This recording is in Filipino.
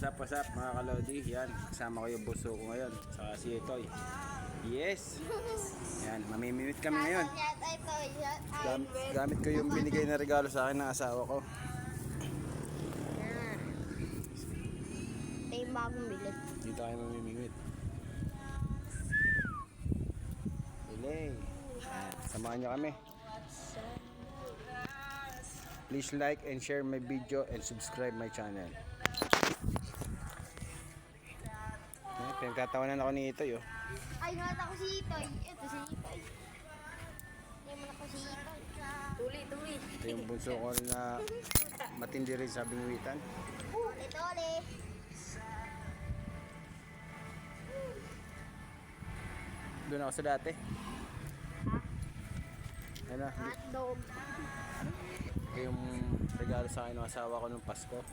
What's up mga kalodi? Yan, kasama ko yung buso ko ngayon. Saka si Etoy. Yes! Yan, mamimimit kami ngayon. Gamit ko yung binigay na regalo sa akin ng asawa ko. Ito yung bagong bilit. Dito tayo mamimimit. Ilay. Samahan nyo kami. Please like and share my video and subscribe my channel. Pinagtatawanan ako ni Itoy, oh. Ay, nakita ko si Itoy. Ito si Itoy. Hindi mo na ko si Itoy. Tuli. Ito yung bunso ko na matindi rin sa bingwitan. Tuli. Doon ako sa dati. Ano? Hotdog. Ito yung regalo sa akin ng asawa ko nung Pasko.